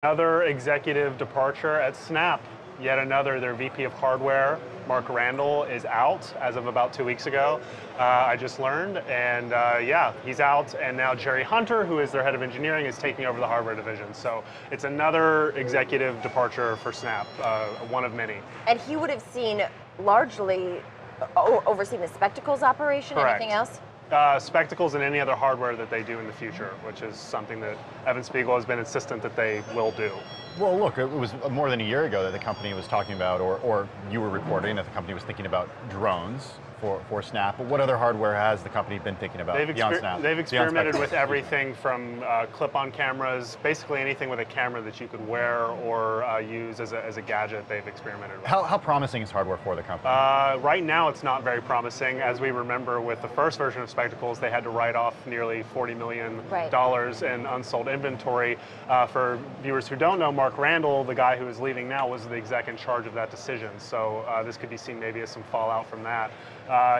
Another executive departure at Snap. Yet another, their VP of hardware, Mark Randall, is out as of about 2 weeks ago. I just learned, and yeah, he's out, and now Jerry Hunter, who is their head of engineering, is taking over the hardware division. So it's another executive departure for Snap, one of many. And he would have seen largely overseen the Spectacles operation. Correct. Anything else? Spectacles and any other hardware that they do in the future, which is something that Evan Spiegel has been insistent that they will do. Well, look, it was more than a year ago that the company was talking about, or you were reporting that the company was thinking about drones for Snap. But what other hardware has the company been thinking about beyond Snap? They've experimented with everything from clip-on cameras, basically anything with a camera that you could wear or use as a gadget. They've experimented with. How promising is hardware for the company? Right now, it's not very promising. As we remember, with the first version of Spectacles, they had to write off nearly $40 million in unsold inventory. For viewers who don't know, Mark Randall, the guy who is leaving now, was the exec in charge of that decision. So this could be seen maybe as some fallout from that.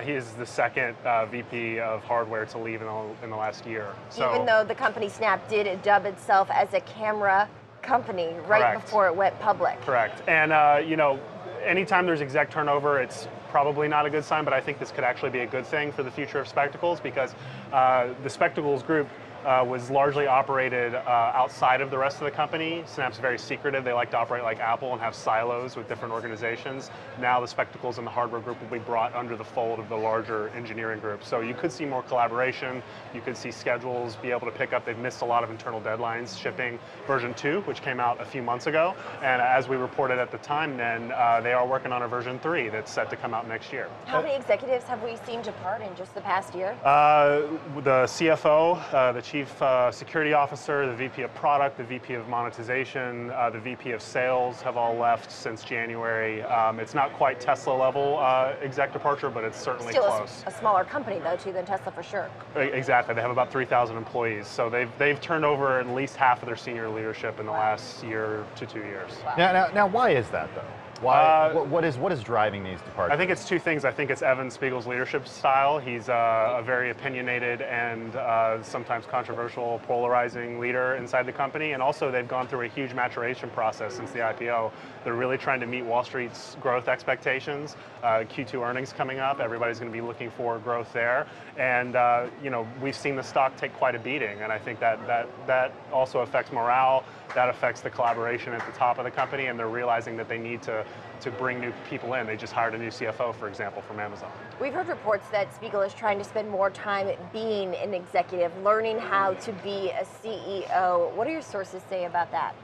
He is the second VP of hardware to leave in the last year. So, even though the company Snap did dub itself as a camera company right before it went public. Correct. And you know, anytime there's exec turnover, it's probably not a good sign, but I think this could actually be a good thing for the future of Spectacles, because the Spectacles group was largely operated outside of the rest of the company. Snap's very secretive. They like to operate like Apple and have silos with different organizations. Now the Spectacles and the hardware group will be brought under the fold of the larger engineering group. So you could see more collaboration. You could see schedules be able to pick up. They've missed a lot of internal deadlines shipping version 2, which came out a few months ago. And as we reported at the time then, they are working on a version 3 that's set to come out next year. How many executives have we seen depart in just the past year? The CFO, the Chief Security Officer, the VP of Product, the VP of Monetization, the VP of Sales have all left since January. It's not quite Tesla level exec departure, but it's certainly close. Still a smaller company though too than Tesla for sure. Exactly, they have about 3,000 employees, so they've turned over at least half of their senior leadership in the last year to 2 years. Wow. Now, why is that though? Why? What is driving these departures? I think it's two things. I think it's Evan Spiegel's leadership style. He's a very opinionated and sometimes controversial, polarizing leader inside the company. And also, they've gone through a huge maturation process since the IPO. They're really trying to meet Wall Street's growth expectations. Q2 earnings coming up. Everybody's going to be looking for growth there. And you know, we've seen the stock take quite a beating. And I think that also affects morale. That affects the collaboration at the top of the company, and they're realizing that they need to bring new people in. They just hired a new CFO, for example, from Amazon. We've heard reports that Spiegel is trying to spend more time being an executive, learning how to be a CEO. What do your sources say about that?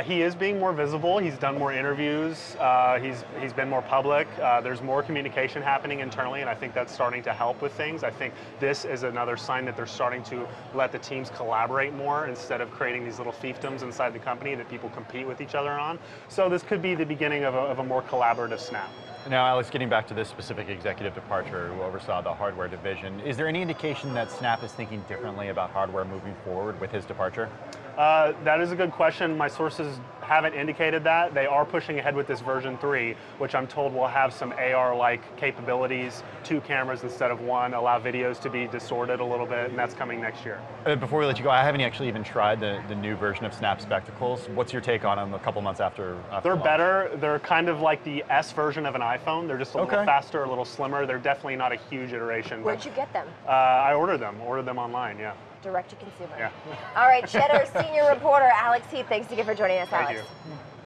He is being more visible. He's done more interviews. He's been more public. There's more communication happening internally, and I think that's starting to help with things. I think this is another sign that they're starting to let the teams collaborate more instead of creating these little fiefdoms inside the company that people compete with each other on. So this could be the beginning of a more collaborative Snap. Now, Alex, getting back to this specific executive departure who oversaw the hardware division, is there any indication that Snap is thinking differently about hardware moving forward with his departure? That is a good question. My sources haven't indicated that. They are pushing ahead with this version 3, which I'm told will have some AR-like capabilities, 2 cameras instead of 1, allow videos to be distorted a little bit, and that's coming next year. Before we let you go, I haven't actually even tried the new version of Snap Spectacles. What's your take on them a couple months after They're launch? better. They're kind of like the S version of an iPhone. They're just a little faster, a little slimmer. They're definitely not a huge iteration. Where'd you get them? I ordered them online, yeah. Direct to consumer. Yeah. All right, Cheddar senior reporter Alex Heath, thanks again for joining us, Alex. Thank you.